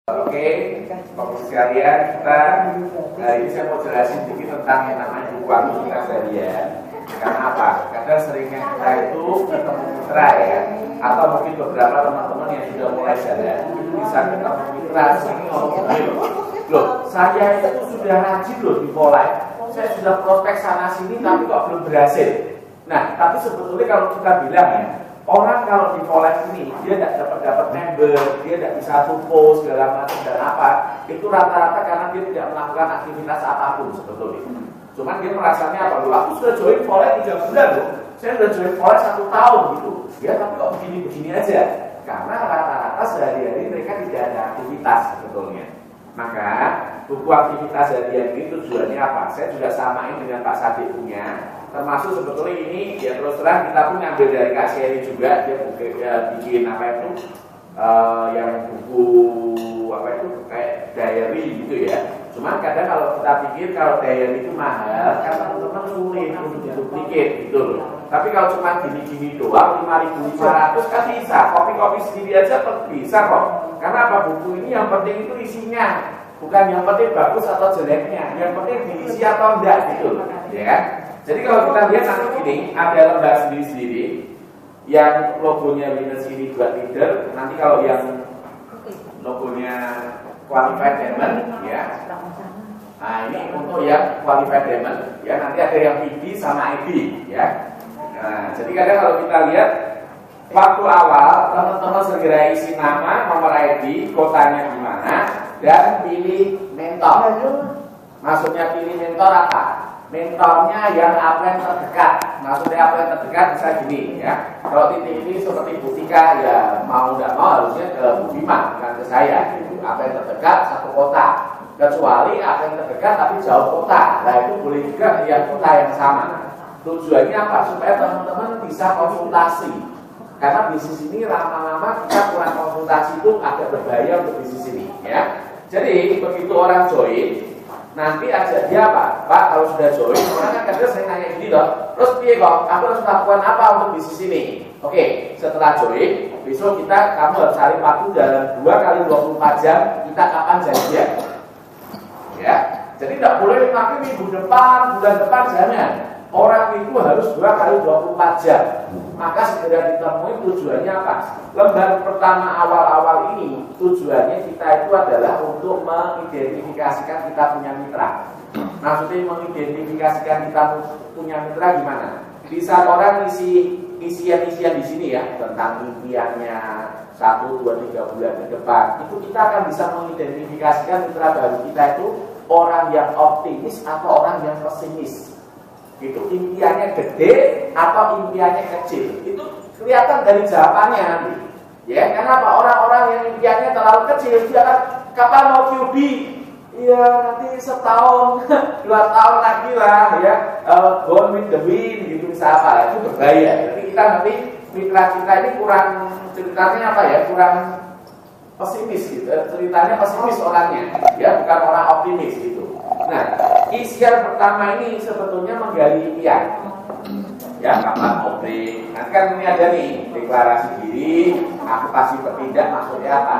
Oke, Bapak sekalian, kita hari ini saya mau jelasin sedikit tentang yang namanya buku aktivitas harian. Karena apa? Kadang seringnya kita itu ketemu mitra ya, atau mungkin beberapa teman-teman yang sudah mulai jalan itu bisa ketemu mitra sini ngomong loh, saya itu sudah rajin loh di Polite, saya sudah prospek sana sini tapi kok belum berhasil. Nah, tapi sebetulnya kalau kita bilang ya, orang kalau di Polite ini dia tidak dapat member, dia tidak bisa post segala macam dan apa, itu rata-rata karena dia tidak melakukan aktivitas apapun sebetulnya. Cuman dia merasanya apa? Loh, aku sudah join Polite 3 bulan loh, saya sudah join Polite 1 tahun gitu. Ya tapi kok begini-begini aja? Karena rata-rata sehari-hari mereka tidak ada aktivitas sebetulnya. Maka buku aktivitas harian ini tujuannya apa? Saya juga samain dengan Pak Sadiq punya. Termasuk sebetulnya ini ya terus terang kita pun ngambil dari Kak Sherry juga. Dia bikin apa itu yang buku apa itu kayak diary gitu ya. Cuma kadang kalau kita pikir kalau diary itu mahal, kan teman-teman sulit untuk duplicate gitu loh. Tapi kalau cuma gini-gini doang 5.500 kan bisa. Kopi-kopi sendiri aja bisa kok. Karena apa? Buku ini yang penting itu isinya, bukan yang penting bagus atau jeleknya. Yang penting diisi atau enggak gitu loh, ya kan? Jadi kalau kita lihat nanti gini, ada lembar sendiri-sendiri yang logonya Winners ini buat leader. Nanti kalau yang logonya Qualified Diamond ya. Nah ini untuk yang Qualified Diamond ya. Nanti ada yang PB sama IB ya. Nah jadi kadang kalau kita lihat waktu awal teman-teman segera isi nama, nomor ID, kotanya di mana, dan pilih mentor. Maksudnya pilih mentor apa? Mentornya yang upline terdekat. Maksudnya upline terdekat bisa gini ya. Kalau titik ini seperti Bu Tika ya mau tidak mau harusnya ke Bu Bima, bukan ke saya gitu. Upline terdekat satu kota. Kecuali upline terdekat tapi jauh kota. Nah itu boleh juga yang kota yang sama. Tujuannya apa? Supaya teman-teman bisa konsultasi. Karena bisnis ini lama-lama kita kurang konsultasi itu agak berbahaya untuk bisnis ini ya. Jadi begitu orang join, nanti ajak dia apa? Pak kalau sudah join, orang kan kadang saya nanya gini loh, terus piye kok? Aku harus lakukan apa untuk bisnis ini? Oke, setelah join, besok kamu harus cari waktu dalam 2 kali 24 jam, kita kapan janjian? Ya, jadi tidak boleh nanti minggu depan, bulan depan jangan. Orang itu harus 2 kali 24 jam. Maka segera ditemui tujuannya apa? Lembar pertama awal-awal ini tujuannya kita itu adalah untuk mengidentifikasikan kita punya mitra. Maksudnya mengidentifikasikan kita punya mitra gimana? Bisa orang isi isian-isian di sini ya tentang impiannya 1, 2, 3 bulan ke depan. Itu kita akan bisa mengidentifikasikan mitra baru kita itu orang yang optimis atau orang yang pesimis. Itu impiannya gede atau impiannya kecil, itu kelihatan dari jawabannya nanti. Ya, kenapa orang-orang yang impiannya terlalu kecil dia kan kapan mau QB? Ya nanti setahun, 2 tahun lagi lah ya. Born with the wind gitu bisa apa? Itu berbahaya. Jadi kita nanti mitra kita ini kurang ceritanya apa ya? Kurang pesimis gitu. Ceritanya pesimis orangnya, ya bukan orang optimis gitu. Nah, isian pertama ini sebetulnya menggali impian. Ya, kapan mau break? Nanti kan ini ada nih deklarasi diri, aku pasti bertindak maksudnya apa?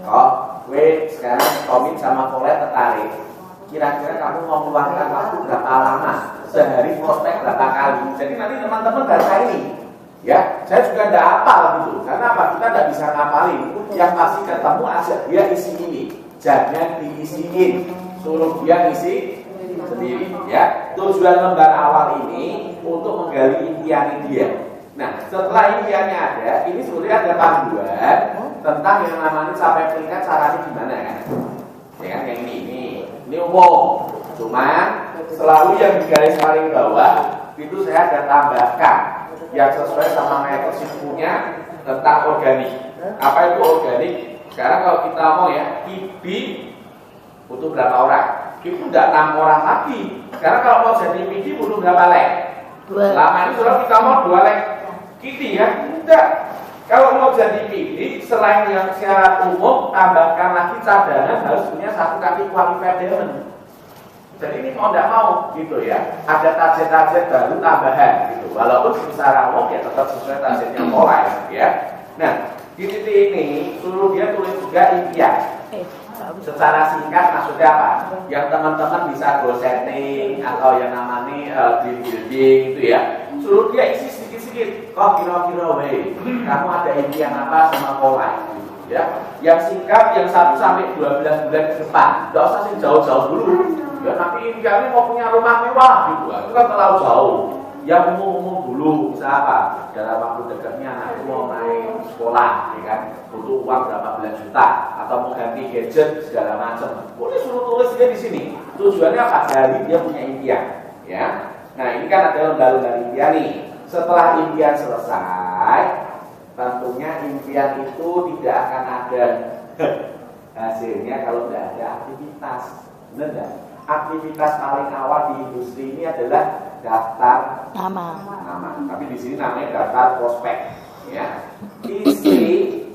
Oh, gue sekarang komit sama Polite tertarik. Kira-kira kamu mau meluangkan waktu berapa lama? Sehari prospek berapa kali? Jadi nanti teman-teman baca ini. Ya, saya juga tidak hafal gitu. Karena apa? Kita tidak bisa ngapalin. Yang pasti ketemu aja dia isi ini. Jangan diisiin. Suruh dia isi sendiri ya. Tujuan lembar awal ini untuk menggali impian dia. Nah setelah impiannya ada, ini sebenarnya ada panduan tentang yang namanya capai peringkat caranya gimana kan? Ya kan yang ini umum. Cuma selalu yang di garis paling bawah itu saya ada tambahkan yang sesuai sama membership punya tentang organik. Apa itu organik? Sekarang kalau kita mau ya IB butuh berapa orang? Itu tidak 6 orang lagi. Karena kalau mau jadi PD butuh berapa leg? Selama ini kalau kita mau 2 leg kitty ya? Tidak. Kalau mau jadi PD selain yang syarat umum, tambahkan lagi cadangan harus punya 1 kali Qualified Diamond. Jadi ini mau tidak mau gitu ya. Ada target-target baru tambahan gitu. Walaupun secara umum ya tetap sesuai targetnya Polite ya. Nah di titik ini suruh dia tulis juga impian. Secara singkat maksudnya apa? Yang teman-teman bisa goal setting atau yang namanya dream building itu ya. Suruh dia isi sedikit-sedikit. Oh kira-kira kamu ada impian apa sama pola ya? Yang singkat yang 1 sampai 12 bulan ke depan. Enggak usah sih jauh-jauh dulu. Ya nanti impiannya mau punya rumah mewah gitu. Itu kan terlalu jauh. Yang umum-umum dulu bisa apa? Dalam waktu dekatnya anakku mau naik sekolah, ya kan? Butuh uang berapa belas juta atau mau ganti gadget segala macam. Boleh suruh tulis dia di sini. Tujuannya apa? Dari dia punya impian, ya. Nah ini kan ada lembar-lembar impian nih. Setelah impian selesai, tentunya impian itu tidak akan ada hasilnya kalau tidak ada aktivitas. Benar nggak? Aktivitas paling awal di industri ini adalah daftar nama. Tapi di sini namanya daftar prospek. Ya, isi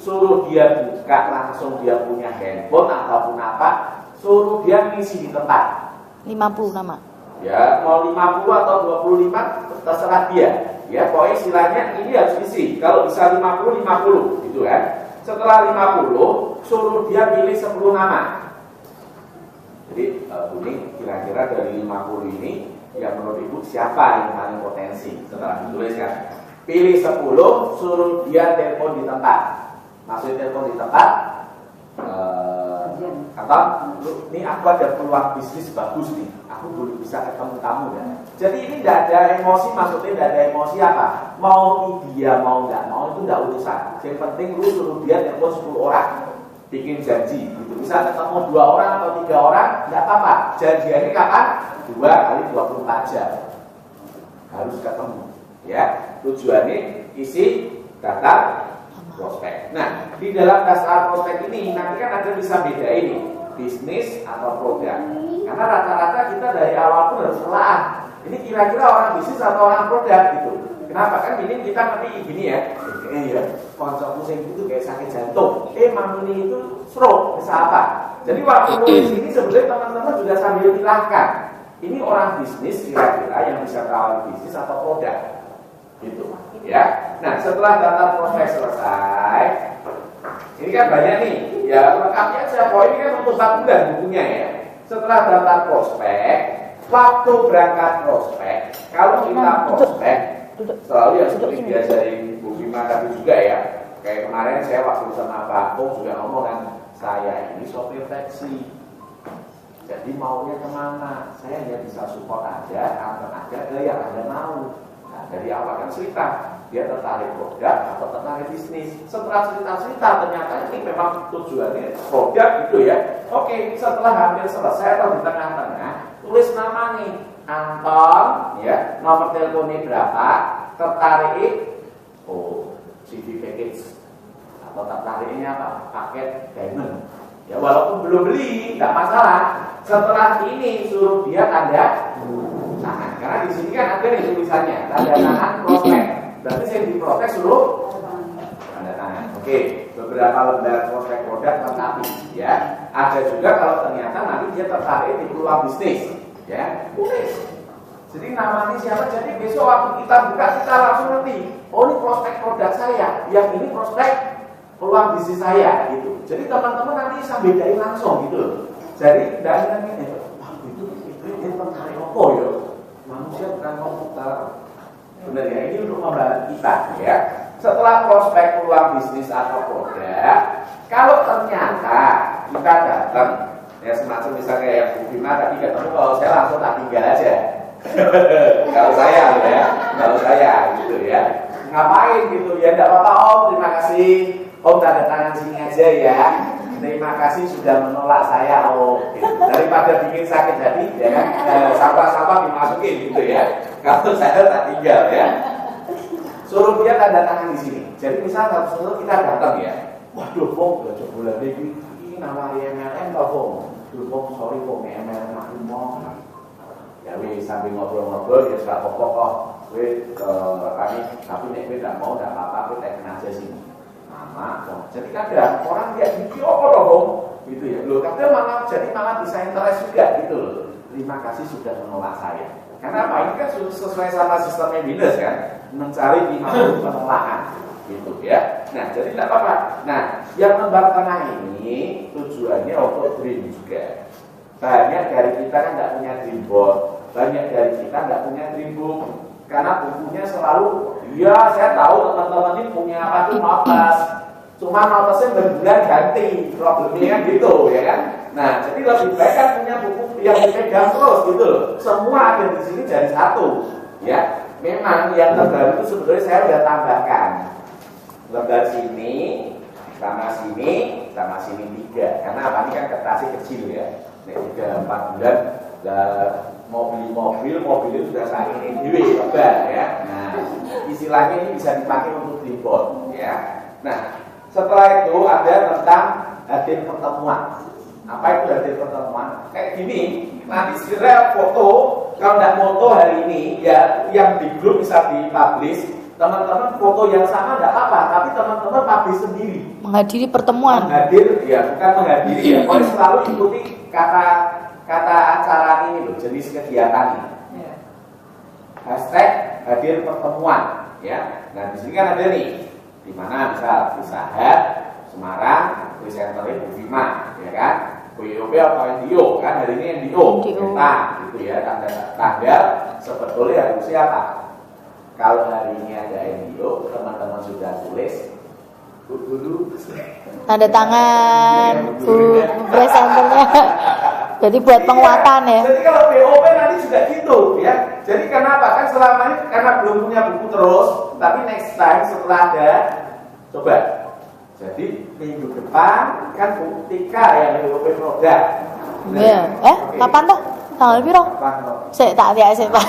suruh dia buka langsung dia punya handphone ataupun apa, suruh dia ngisi di tempat. 50 nama. Ya, mau 50 atau 25 terserah dia. Ya, pokoknya istilahnya ini harus isi. Kalau bisa 50 gitu kan. Setelah 50 suruh dia pilih 10 nama. Jadi Buni kira-kira dari 50 ini yang menurut Ibu siapa yang paling potensi? Setelah dituliskan pilih 10, suruh dia telepon di tempat. Maksudnya telepon di tempat atau ini aku ada peluang bisnis bagus nih, aku boleh bisa ketemu kamu ya. Jadi ini tidak ada emosi, maksudnya tidak ada emosi apa? Mau dia mau nggak mau itu nggak urusan. Yang penting lu suruh dia telepon 10 orang. Bikin janji, gitu. Bisa ketemu 2 orang atau 3 orang, nggak apa-apa. Janjiannya kapan? 2 kali 24 jam. Harus ketemu, ya. Tujuannya isi daftar prospek. Nah, di dalam daftar prospek ini nanti kan ada bisa beda ini bisnis atau produk. Karena rata-rata kita dari awal pun harus telah. Ini kira-kira orang bisnis atau orang produk gitu. Kenapa? Kan ini kita ngerti gini ya. Ya, konsep pusing itu kayak sakit jantung. Mamuni itu stroke, bisa apa? Jadi waktu nulis ini sebenarnya teman-teman juga sambil pilahkan. Ini orang bisnis kira-kira yang bisa tawarkan bisnis atau produk, gitu. Ya. Nah setelah daftar prospek selesai, ini kan banyak nih. Ya lengkapnya aja. Poin ini kan untuk 4 bulan bukunya ya. Setelah daftar prospek, waktu berangkat prospek, kalau kita prospek selalu ya seperti diajarin Bu Bima tadi juga ya. Kayak kemarin saya waktu sama Pak Pung juga ngomong kan, saya ini sopir taksi. Jadi maunya kemana? Saya hanya bisa support aja, antar aja ke yang Anda mau. Nah dari awal kan cerita, dia tertarik produk atau tertarik bisnis. Setelah cerita-cerita ternyata ini memang tujuannya produk gitu ya. Oke, setelah hampir selesai atau di tengah-tengah, tulis nama nih. Anton, ya, nomor teleponnya berapa, tertarik, CD package, atau tertariknya apa, paket diamond. Ya walaupun belum beli, nggak masalah. Setelah ini suruh dia tanda tangan, karena di sini kan ada nih tulisannya, tanda tangan prospek. Berarti saya diprotek suruh tanda tangan. Oke, beberapa lembar prospek produk lengkapi, ya. Ada juga kalau ternyata nanti dia tertarik di peluang bisnis. Ya, tulis. Jadi namanya siapa? Jadi besok waktu kita buka kita langsung ngerti. Oh ini prospek produk saya, yang ini prospek peluang bisnis saya, gitu. Jadi teman-teman nanti bisa bedain langsung, gitu. Jadi dari ini, itu tertarik apa ya? Manusia bukan komputer. Benar ya? Ini untuk membantu kita, ya. Setelah prospek peluang bisnis atau produk, kalau ternyata kita datang. Ya semacam misalnya yang Bu Bima tadi ketemu, kalau saya langsung tak tinggal aja. Kalau saya gitu ya. Ngapain gitu ya? Tidak apa-apa Om, terima kasih. Om tanda tangan sini aja ya. Terima kasih sudah menolak saya Om. Daripada bikin sakit hati ya kan, sampah-sampah dimasukin gitu ya. Kalau saya tak tinggal ya. Suruh dia tanda tangan di sini. Jadi misalnya satu kita datang ya. Waduh Om, udah bulan ini nama MLM tau Om. Duh sorry Om, MLM aku mau. Ya wis sambil ngobrol-ngobrol ya sudah pokok wis kami tapi nek kowe ndak mau ndak apa-apa kowe teken aja sini. Mama, jadi kadang orang dia mikir apa dong gitu ya. Loh, kadang malah bisa interest juga gitu loh. Terima kasih sudah menolak saya. Karena apa? Ini kan sesuai sama sistemnya Windows kan, mencari 50 penolakan. gitu ya. Nah, jadi tidak apa-apa. Nah, yang lembar tengah ini tujuannya untuk dream juga. Banyak dari kita kan tidak punya dream board, banyak dari kita tidak punya dream book, karena bukunya selalu, ya saya tahu teman-teman ini punya apa tuh notes, cuma notesnya berbulan ganti, problemnya gitu ya kan. Nah, jadi lebih baik kan punya buku yang dipegang terus gitu loh. Semua ada di sini jadi satu, ya. Memang yang terbaru itu sebenarnya saya sudah tambahkan lembar sini sama sini 3, karena apa ini kan kertasnya kecil ya. Nek 3-4 bulan mobil itu sudah saya ini lebar ya. Nah, istilahnya ini bisa dipakai untuk tripod ya. Nah, setelah itu ada tentang hadir pertemuan. Apa itu hadir pertemuan? Kayak gini, nanti segera foto. Kalau tidak foto hari ini, ya yang di grup bisa dipublish. Teman-teman foto yang sama tidak apa-apa, tapi teman-teman publish sendiri. Menghadiri pertemuan. Menghadir, ya bukan menghadiri ya. Pokoknya selalu ikuti kata acara ini loh, jenis kegiatan ini. Hashtag hadir pertemuan, ya. Nah di sini kan ada nih, di mana misal Usaha Semarang, presenternya Bu Fima, ya kan? BOP atau NDO kan hari ini NDO, kita gitu ya, tanggal sebetulnya harus siapa? Kalau hari ini ada NDO, teman-teman sudah tulis dulu tanda tangan Bu presenternya. Jadi buat penguatan ya. Jadi kalau BOP nanti juga gitu ya. Jadi kenapa? Kan selama ini karena belum punya buku terus, tapi next time setelah ada, coba. Jadi minggu depan kan ketika yang BOP produk. Iya. Kapan toh? Tanggal piro? Saya tak lihat sih Pak.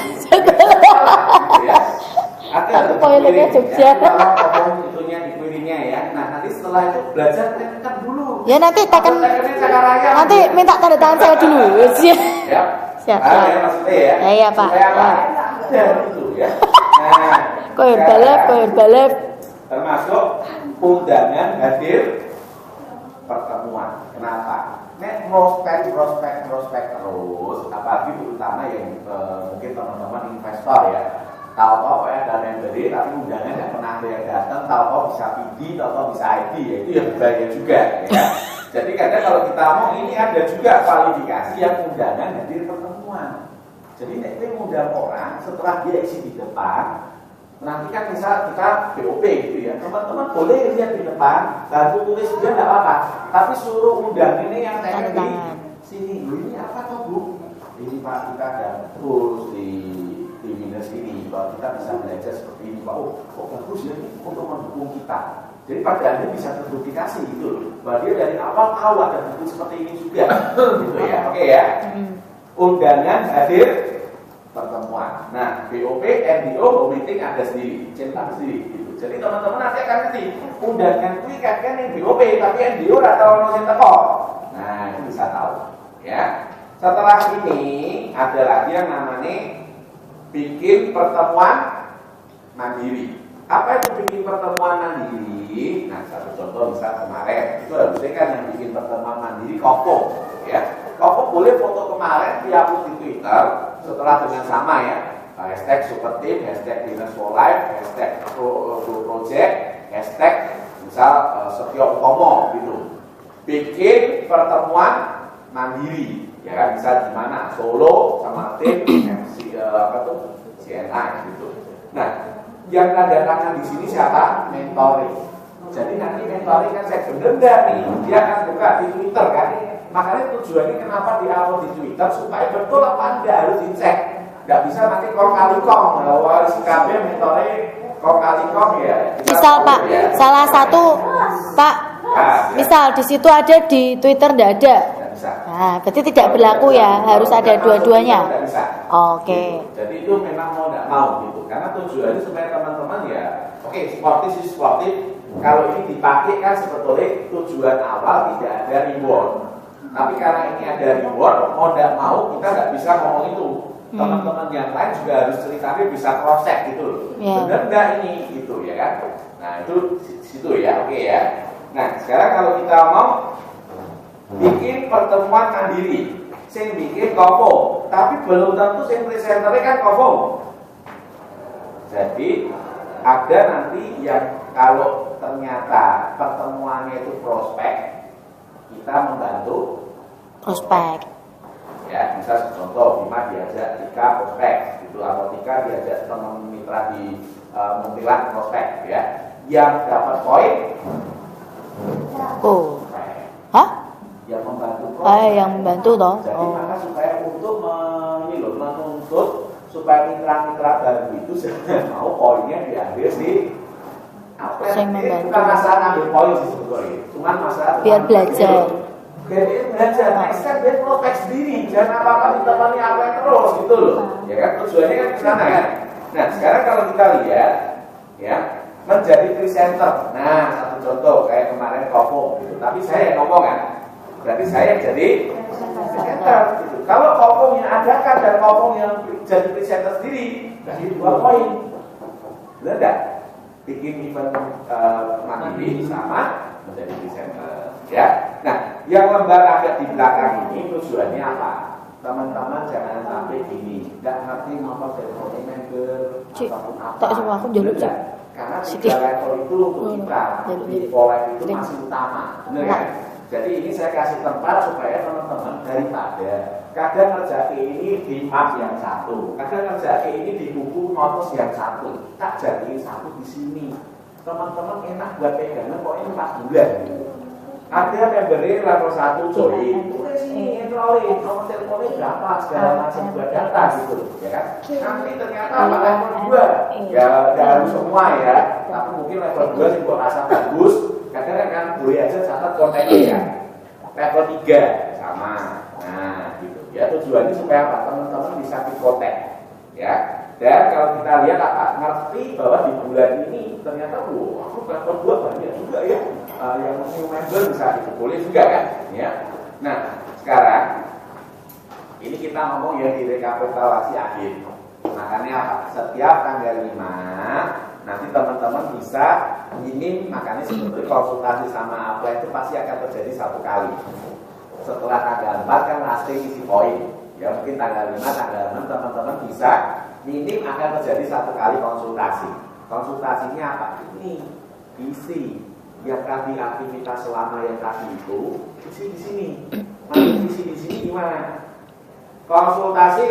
Ada poinnya Jogja. Kalau itunya dikuirinya ya. Nah nanti setelah itu belajar tekan dulu. Ya nanti tekan. Nanti minta tanda tangan saya dulu. Ya. Siap. Ya maksudnya ya. Iya Pak. Ya itu ya. Nah. Koyor balap. Termasuk undangan hadir pertemuan. Kenapa? Nek prospek terus, apalagi terutama yang mungkin teman-teman investor ya. Tahu-tahu ya ada memberi tapi undangan nggak pernah ada yang datang, tahu-tahu bisa PD, tahu-tahu bisa ID, ya itu yang berbahaya juga ya. Jadi kadang kalau kita mau ini ada juga kualifikasi yang undangan hadir pertemuan. Jadi nek kita mengundang orang setelah dia isi di depan, nanti kan misal kita BOP gitu ya, teman-teman boleh lihat di depan, bantu tulis dia nggak apa-apa, tapi suruh undang ini yang tanya di sini, ini apa toh Bu? Ini Pak kita ada tools di minus ini, bahwa kita bisa belajar seperti ini, Pak. Oh bagus ya untuk mendukung kita. Jadi pada akhirnya bisa terpublikasi gitu, bahwa dia dari awal tahu ada buku seperti ini juga, gitu ya. Oke ya. Undangan hadir pertemuan. Nah, BOP, NDO, meeting ada sendiri, centang sendiri. Gitu. Jadi teman-teman nanti akan ngerti, undangan itu kan yang BOP, tapi NDO atau nosen teko. Nah, itu bisa tahu. Ya. Setelah ini ada lagi yang namanya bikin pertemuan mandiri. Apa itu bikin pertemuan mandiri? Nah, satu contoh misal kemarin itu harusnya kan yang bikin pertemuan mandiri Koko, ya. Koko boleh foto kemarin diupload di Twitter setelah dengan sama ya, hashtag Superteam, hashtag Dinas for Life, hashtag Project, hashtag misal Setio Utomo gitu. Bikin pertemuan mandiri, ya kan, bisa di mana Solo sama tim CNI gitu. Nah, yang tanda tangan di sini siapa? Mentoring. Jadi nanti mentoring kan saya bener enggak nih, dia akan buka di Twitter kan. Makanya tujuannya kenapa di-upload di Twitter supaya betul apa enggak harus dicek. Enggak bisa nanti kong kali kong bahwa sikapnya mentoring kong kali kong ya. Misal Pak, ya. Salah satu Pak, misal di situ ada di Twitter enggak ada. Nah, berarti tidak berlaku ya, harus ada dua-duanya. Oke. Gitu. Jadi itu memang mau tidak mau gitu. Karena tujuannya supaya teman-teman ya, oke, sportif. Kalau ini dipakai kan sebetulnya tujuan awal tidak ada reward. Tapi karena ini ada reward, mau tidak mau kita nggak bisa ngomong itu. Teman-teman yang lain juga harus ceritanya bisa cross check gitu. Benar nggak ini gitu ya kan? Nah itu situ ya, oke ya. Nah sekarang kalau kita mau bikin pertemuan mandiri, saya bikin Koko, tapi belum tentu saya presenternya kan Koko. Jadi ada nanti yang kalau ternyata pertemuannya itu prospek, kita membantu prospek. Ya, misal contoh Bima diajak Tika prospek gitu, atau Tika diajak teman mitra di Muntilan prospek ya. Yang dapat poin hah? Yang membantu prospek. Yang membantu toh. Jadi maka supaya untuk menuntut supaya mitra-mitra baru itu mau poinnya diambil sih. Saya membantu. Bukan masalah ambil poin sih sebetulnya, cuman masalah biar belajar. Jadi belajar, next step dia protek sendiri, jangan apa-apa ditemani apa terus gitu loh. Ya kan tujuannya kan ke sana kan. Nah sekarang kalau kita lihat, ya menjadi presenter. Nah satu contoh kayak kemarin Kopong gitu. Tapi saya yang ngomong kan, berarti saya yang jadi presenter. Gitu. Kalau Kopong yang adakan dan Kopong yang jadi presenter sendiri, kasih 2 poin. Benar nggak? Bikin event mandiri sama menjadi presenter. Ya. Nah, yang lembar agak di belakang ini tujuannya apa? Teman-teman jangan sampai gini, nggak ngerti ngomong dari member ataupun apa. Tak semua aku jaluk sih. Karena 3 level itu untuk kita di collab itu masih utama, benar kan? Jadi ini saya kasih tempat supaya teman-teman daripada kadang ngerjain ini di map yang satu, kadang ngerjain ini di buku notes yang satu, tak jadiin satu di sini. Teman-teman enak buat pegangan kok ini 4 bulan gitu. Ada membernya level 1 join, udah sini enrolling, nomor teleponnya berapa, segala macam buat data gitu, ya kan? Nanti ternyata apa level 2, ya nggak harus semua ya, tapi mungkin level 2 sih buat rasa bagus, kadang kan boleh aja catat kontennya ya. Level 3 sama, nah gitu. Ya tujuannya supaya apa? Teman-teman bisa keep konten, ya. Dan kalau kita lihat apa, ngerti bahwa di bulan ini ternyata, aku level 2 banyak juga ya. Yang new member bisa itu boleh juga kan ya. Nah sekarang ini kita ngomong ya di rekapitulasi akhir. Makanya apa? Setiap tanggal 5 nanti teman-teman bisa ini, makanya sebetulnya konsultasi sama apa itu pasti akan terjadi 1 kali. Setelah tanggal 4 kan pasti isi poin. Ya mungkin tanggal 5, tanggal 6 teman-teman bisa minim akan terjadi 1 kali konsultasi. Konsultasinya apa? Ini isi yang tadi aktivitas selama yang tadi itu isi di sini. Nanti isi di sini gimana? Konsultasi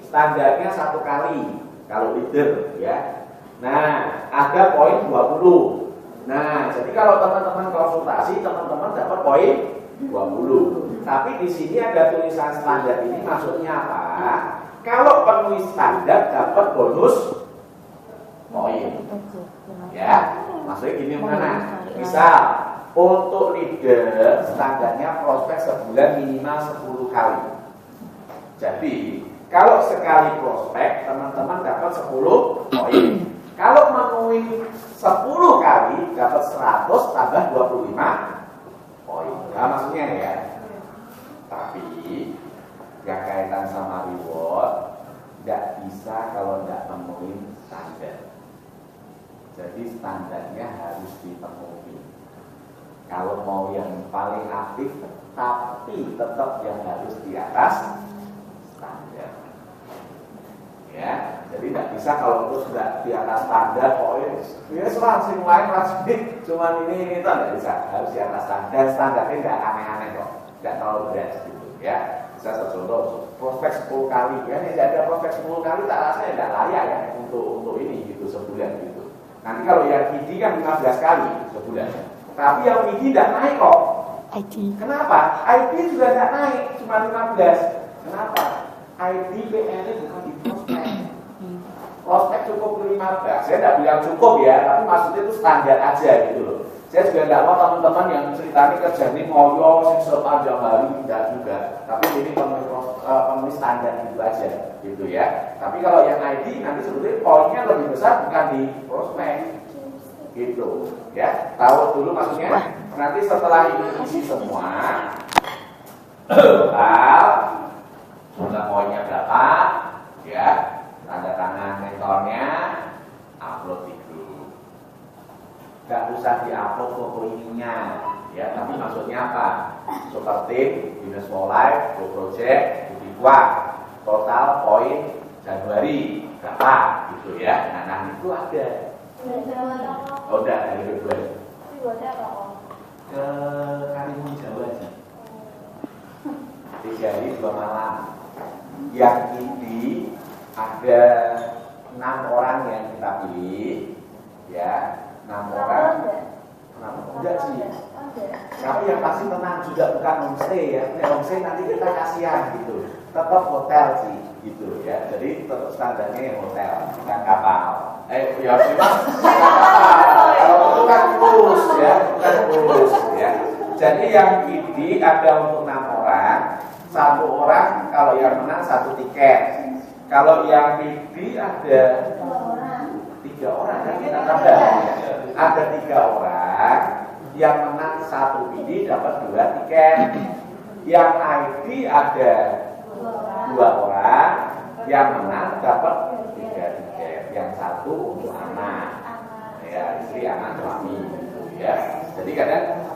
standarnya 1 kali kalau leader ya. Nah, ada poin 20. Nah, jadi kalau teman-teman konsultasi, teman-teman dapat poin 20. Tapi di sini ada tulisan standar ini maksudnya apa? Kalau penuhi standar dapat bonus poin. Ya, maksudnya gini mana? Misal untuk leader standarnya prospek sebulan minimal 10 kali. Jadi kalau sekali prospek teman-teman dapat 10 poin. Kalau memenuhi 10 kali dapat 100 tambah 25 poin. Nah maksudnya ya. Tapi yang kaitan sama reward nggak bisa kalau nggak memenuhi standar. Jadi standarnya harus dipenuhi. Kalau mau yang paling aktif, tapi tetap yang harus di atas standar. Ya, jadi tidak bisa kalau terus tidak di atas standar, poin, ya langsung lain langsung cuman ini itu tidak bisa. Harus di atas standar. Standarnya tidak aneh-aneh kok, tidak terlalu berat gitu. Ya, saya contoh prospek 10 kali, ya tidak ada prospek 10 kali tak rasanya tidak layak ya untuk ini gitu sebulan gitu. Nanti kalau yang ID kan 15 kali sebulan. Tapi yang ID tidak naik kok. ID. Kenapa? ID juga tidak naik, cuma 15. Kenapa? ID PN bukan di prospek. Prospek cukup 15. Saya tidak bilang cukup ya, tapi maksudnya itu standar aja gitu loh. Saya juga tidak mau teman-teman yang ceritanya kerja ini ngoyo sepanjang hari, tidak juga. Tapi ini penulis standar itu aja gitu ya. Tapi kalau yang ID nanti sebetulnya poinnya lebih besar bukan di prospek gitu ya. Tahu dulu maksudnya. Nanti setelah ini isi semua total jumlah poinnya berapa ya, tanda tangan mentornya, upload di grup. Gak usah diupload foto ininya ya, tapi maksudnya apa? Seperti Binus Small Life, Go Project, Budiqua, total poin Januari berapa gitu ya. Nah itu ada. Oh enggak, dari Februari. Ke Karimun Jawa sih. 3 hari 2 malam. Yang ini ada 6 orang yang kita pilih, ya 6 orang. Enggak sih. Tapi yang pasti tenang juga, bukan homestay ya. Homestay nanti kita kasihan gitu. Tetap hotel sih gitu ya. Jadi tetap standarnya yang hotel, bukan kapal. Ya memang kalau itu kan khusus ya, bukan khusus ya. Jadi yang ini ada untuk 6 orang. 1 orang kalau yang menang 1 tiket. Kalau yang ini ada 3 orang kan kita tambah. Ada 3 orang yang menang 1 PD dapat 2 tiket. Yang ID ada 2 orang yang menang dapat 3 tiket. Yang 1 untuk anak, ya istri, anak, suami, ya. Jadi kadang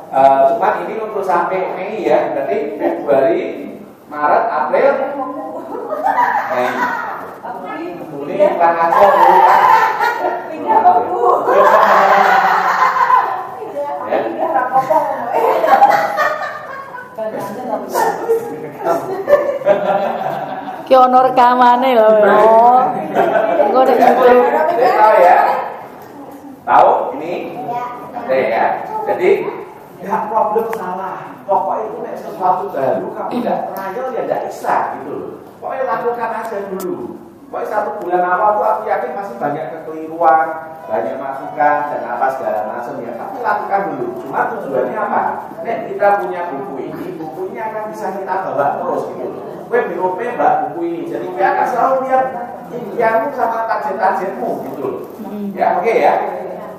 cuma ini untuk sampai Mei ya, berarti Februari, Maret, April, Mei. Ini iklan aja dulu. Ki ono rekamane lho. Engko nek YouTube. Tahu ya? Tahu ini? Ada ya. Jadi enggak problem salah. Pokoknya itu nek sesuatu baru kamu enggak trial ya enggak bisa gitu loh. Pokoknya lakukan aja dulu. Pokoknya 1 bulan awal tuh aku yakin masih banyak kekeliruan, banyak masukan dan apa segala macam ya. Tapi lakukan dulu. Cuma tujuannya apa? Nek kita punya buku ini akan bisa kita bawa terus gitu loh. Gue BOP mbak buku ini, jadi gue akan selalu lihat impianmu sama target-targetmu gitu loh. Ya oke ya.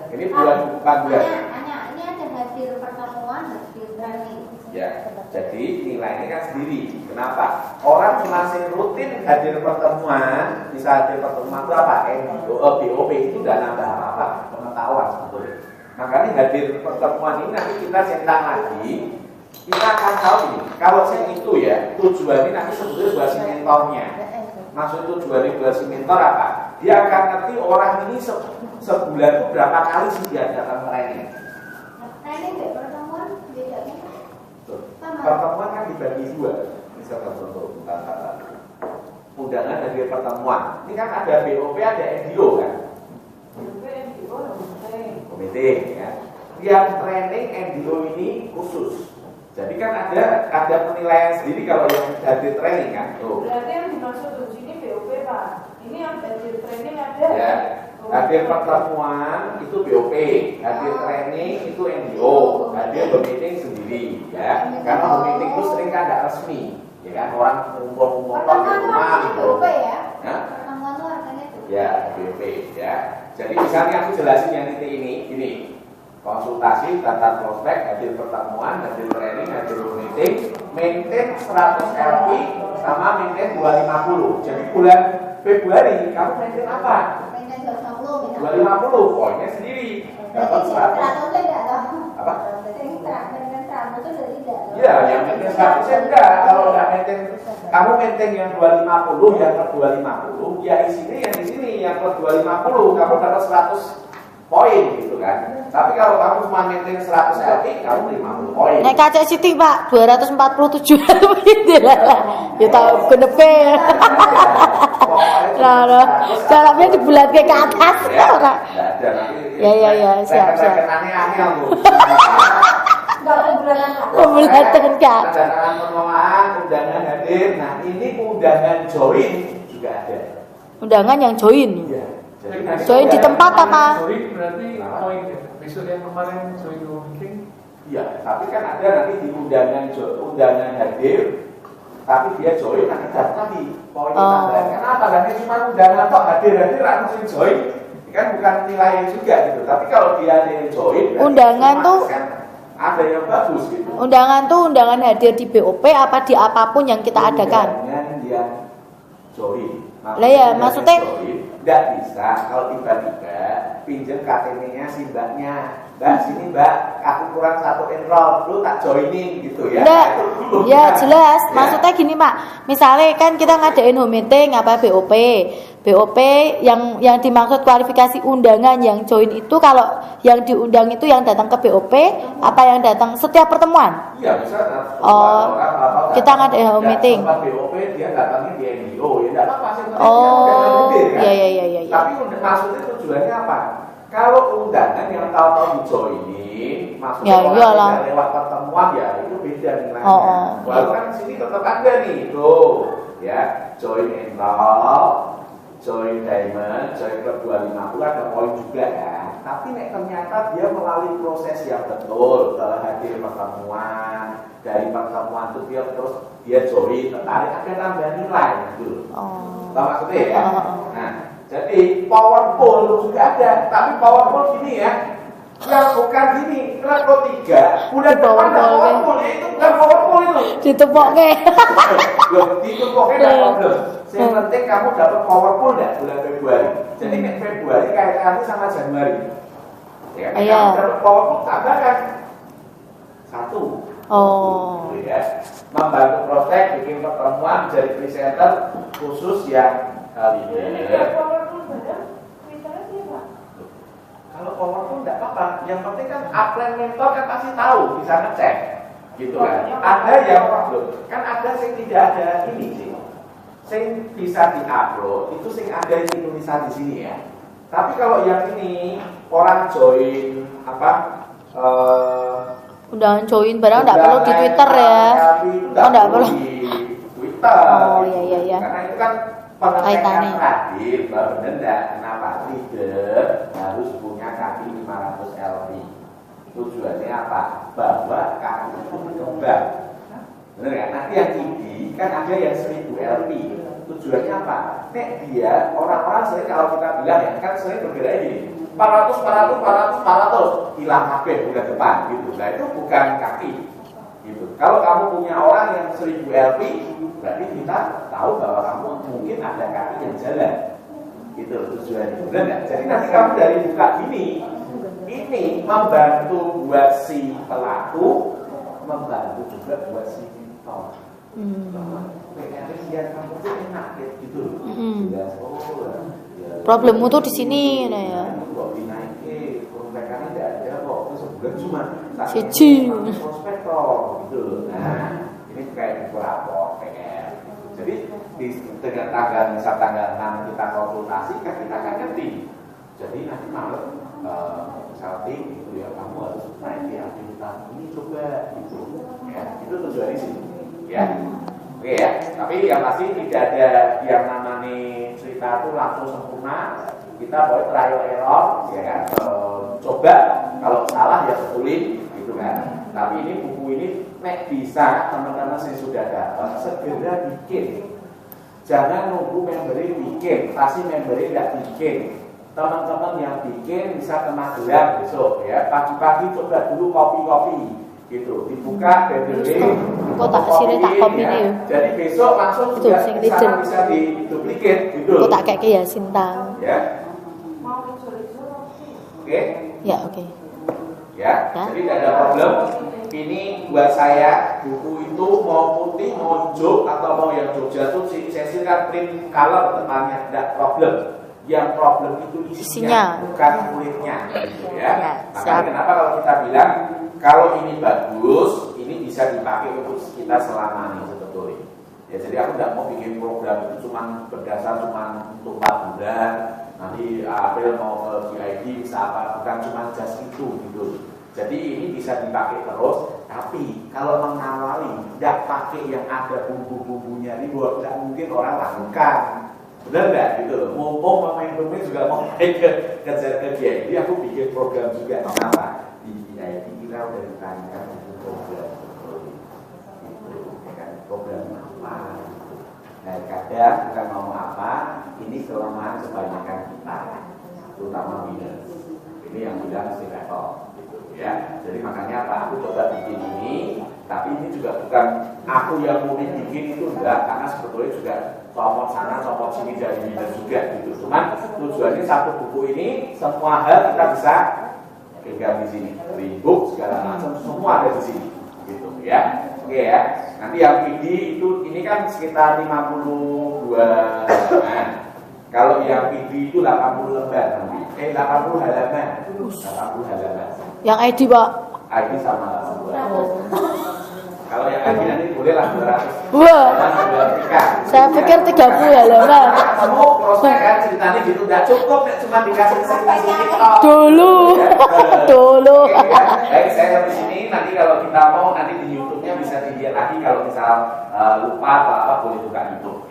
Ini bulan bulan. Ini ada hasil pertemuan, hasil training. Ya, jadi nilainya kan sendiri. Kenapa? Orang masih rutin hadir pertemuan, bisa hadir pertemuan itu apa? BOP itu udah nambah apa? Pengetahuan sebetulnya. Makanya hadir pertemuan ini nanti kita centang lagi. Kita akan tahu ini, kalau saya itu ya, tujuannya nanti sebetulnya buat si mentornya. Maksud tujuannya buat si mentor apa? Dia akan ngerti orang ini sebulan itu berapa kali sih dia datang training. Training deh, pertemuan bedanya. Pertemuan kan dibagi 2. Misalkan contoh, undangan dari pertemuan. Ini kan ada BOP, ada NGO kan? Komite ya. Yang training NGO ini khusus. Jadi kan ada penilaian sendiri kalau yang hadir training kan. Tuh. Berarti yang dimaksud di sini BOP Pak. Ini yang hadir training ada. Ya. Hadir pertemuan itu BOP, hadir training itu NGO, hadir meeting sendiri ya. Karena meeting itu sering kan tidak resmi, ya kan orang kumpul-kumpul di rumah gitu. BOP ya. Nah, Pertemuan itu artinya itu. ya BOP ya. Jadi misalnya aku jelasin yang titik ini. Konsultasi, daftar prospek, hadir pertemuan, hadir training, hadir meeting, maintain 100 LP sama maintain 250. Jadi bulan Februari kamu maintain apa? Maintain 250 misalnya. 250, poinnya sendiri. Dapat 100. 100 enggak loh. Apa? Maintain 100 itu dari tidak. Iya, yang maintain 100 enggak. Kalau enggak maintain, kamu maintain yang 250, yang per 250, ya isinya yang di sini yang per 250, kamu dapat 100 poin gitu kan. Tapi kalau kamu cuma maintain 100 LP, kamu 50 poin. Nek kacek Siti Pak 247 gitu lah. Ya tahu genepe. Lah, caranya dibulatke ke atas ora. Ya, siap. Aneh-aneh lu. Enggak pembulanan Pak. Pembulatan ke atas. Tanda penolakan, undangan hadir. Nah, ini undangan join juga ada. Undangan yang join. Iya. Join di tempat apa? Join berarti poin ya. Besok yang kemarin join dulu meeting. Iya, tapi kan ada nanti di undangan hadir, tapi dia join nanti dapat lagi poin tambahan. Kenapa? Karena cuma undangan kok hadir langsung join, kan bukan nilai juga gitu. Tapi kalau dia ada yang join, undangan tuh kan ada yang bagus gitu. Undangan tuh undangan hadir di BOP apa di apapun yang kita adakan. Undangan yang join. Lah ya, maksudnya nggak bisa kalau tiba-tiba pinjam KTP-nya si mbaknya. Mbak sini mbak, aku kurang 1 enroll, lu tak joinin gitu ya. Enggak, nah, ya jelas. Ya. Maksudnya gini Pak, misalnya kan kita ngadain home meeting apa BOP, BOP yang dimaksud kualifikasi undangan yang join itu kalau yang diundang itu yang datang ke BOP apa yang datang setiap pertemuan? Iya, bisa. Oh, kita ngadain meeting. BOP dia datangnya di NGO, ya enggak apa-apa sih. Oh, iya. Tapi maksudnya tujuannya apa? Kalau undangan yang tahu-tahu dijoinin, maksudnya orang lewat pertemuan ya itu beda nilainya. Walaupun kan sini tetap ada nih, tuh, ya, join enroll, join diamond, join klub 250 ada poin juga ya. Tapi ternyata dia melalui proses yang betul, setelah hadir pertemuan, dari pertemuan itu dia terus dia join, tertarik ada tambah nilai gitu. Tahu maksudnya ya? Nah, jadi powerful juga ada, tapi powerful gini ya, yang bukan gini, level 3 bulan depan powerful, ya itu bukan powerful itu. Ditepoknya. Loh, ditepoknya tidak problem. Yang penting kamu dapat powerful enggak bulan Februari. Jadi Februari kaitannya sama Januari. Ya, kamu dapat powerful tambahkan 1. Oh. Gitu ya. Membantu prospek, bikin pertemuan, jadi presenter khusus yang leader. Kalau powerful enggak apa-apa. Yang penting kan upline mentor kan pasti tahu, bisa ngecek. Gitu kan. Ada yang kan ada yang tidak ada ini sih. Yang bisa di-upload itu yang ada di Indonesia di sini ya. Tapi kalau yang ini orang join undangan join barang enggak perlu di Twitter ya. Enggak perlu di Twitter. Oh iya. Karena itu kan pengecekan terakhir bahwa benar kenapa leader harus punya kaki 500 LP. Tujuannya apa? Bahwa kaki itu berkembang. Benar ya? Nanti yang tinggi kan ada yang 1000 LP. Tujuannya apa? Nek dia orang-orang sering kalau kita bilang ya kan sering bergerak ini 400 hilang kabeh bulan depan gitu. Nah itu bukan kaki gitu. Kalau kamu punya orang yang 1000 LP berarti kita tahu bahwa kamu mungkin ada kaki yang jalan gitu tujuannya. Benar nggak? Jadi nanti kamu dari buka ini membantu buat si pelaku, membantu juga buat si mentor. Yang kamu tuh enak gitu. Problemmu tuh di sini ya. Kok dinaikin, prospekannya tidak ada kok. Sebulan cuma siji prospektor gitu. Nah, ini kayak rapor PR. Jadi dengan tanggal 6 kita konsultasi kan kita akan ngerti. Jadi nanti malam salting itu ya kamu harus naik di aktivitas ini coba gitu. Ya, itu tujuannya sih. Ya. Oke ya, tapi yang pasti tidak ada yang namanya cerita itu langsung sempurna. Kita boleh trial error, ya kan? Coba kalau salah ya betulin, gitu kan? Tapi ini buku ini bisa teman-teman yang sudah dapat segera bikin. Jangan nunggu memberi bikin, pasti memberi tidak bikin. Teman-teman yang bikin bisa ke Magelang besok ya. Pagi-pagi coba dulu kopi-kopi. Gitu dibuka BBW kok tak sini tak kopi ini ya. Jadi besok langsung itu, sudah bisa diduplikat gitu. Kok tak kayak ya Sintang ya. Oke. Ya oke. Ya, jadi tidak ada problem. Ini buat saya buku itu mau putih, mau hijau atau mau yang Jogja tuh saya silakan print color depannya, tidak problem. Yang problem itu isinya, bukan kulitnya, gitu ya. Makanya kenapa kalau kita bilang kalau ini bagus, ini bisa dipakai untuk kita selama ini sebetulnya. Ya, jadi aku tidak mau bikin program itu cuma berdasar untuk 4 bulan. Nanti April mau ke GID bisa apa? Bukan cuma just itu gitu. Jadi ini bisa dipakai terus. Tapi kalau mengawali tidak pakai yang ada bumbu-bumbunya ini, tidak mungkin orang lakukan. Benar nggak gitu? Mumpung pemain-pemain juga mau kejar ke GID, aku bikin program juga. Kenapa? Di GID kita udah ditanya program program apa? Nah, kadang bukan ngomong apa, ini kelemahan kebanyakan kita, terutama minus. Ini yang bilang si level, gitu ya. Jadi makanya apa? Aku coba bikin ini, tapi ini juga bukan aku yang mau bikin itu enggak, karena sebetulnya juga comot sana, comot sini dari minus juga gitu. Cuman tujuannya satu buku ini semua hal kita bisa pegang di sini, rebook segala macam semua ada di sini, gitu ya. Oke ya. Nanti yang PD itu ini kan sekitar 52 halaman. Kalau yang PD itu 80 lembar nanti. 80 halaman. 80 halaman. Yang ID, Pak. ID sama 80. Kalau yang ID nanti boleh lah 200. Wah. Halaman. Saya pikir 30 halaman. Kamu prospek kan ceritanya gitu nggak cukup cuma dikasih sini. Dulu. Dulu. Baik, saya sampai sini. Nanti kalau kita mau nanti di YouTube-nya bisa dilihat lagi kalau misal lupa atau apa boleh buka YouTube.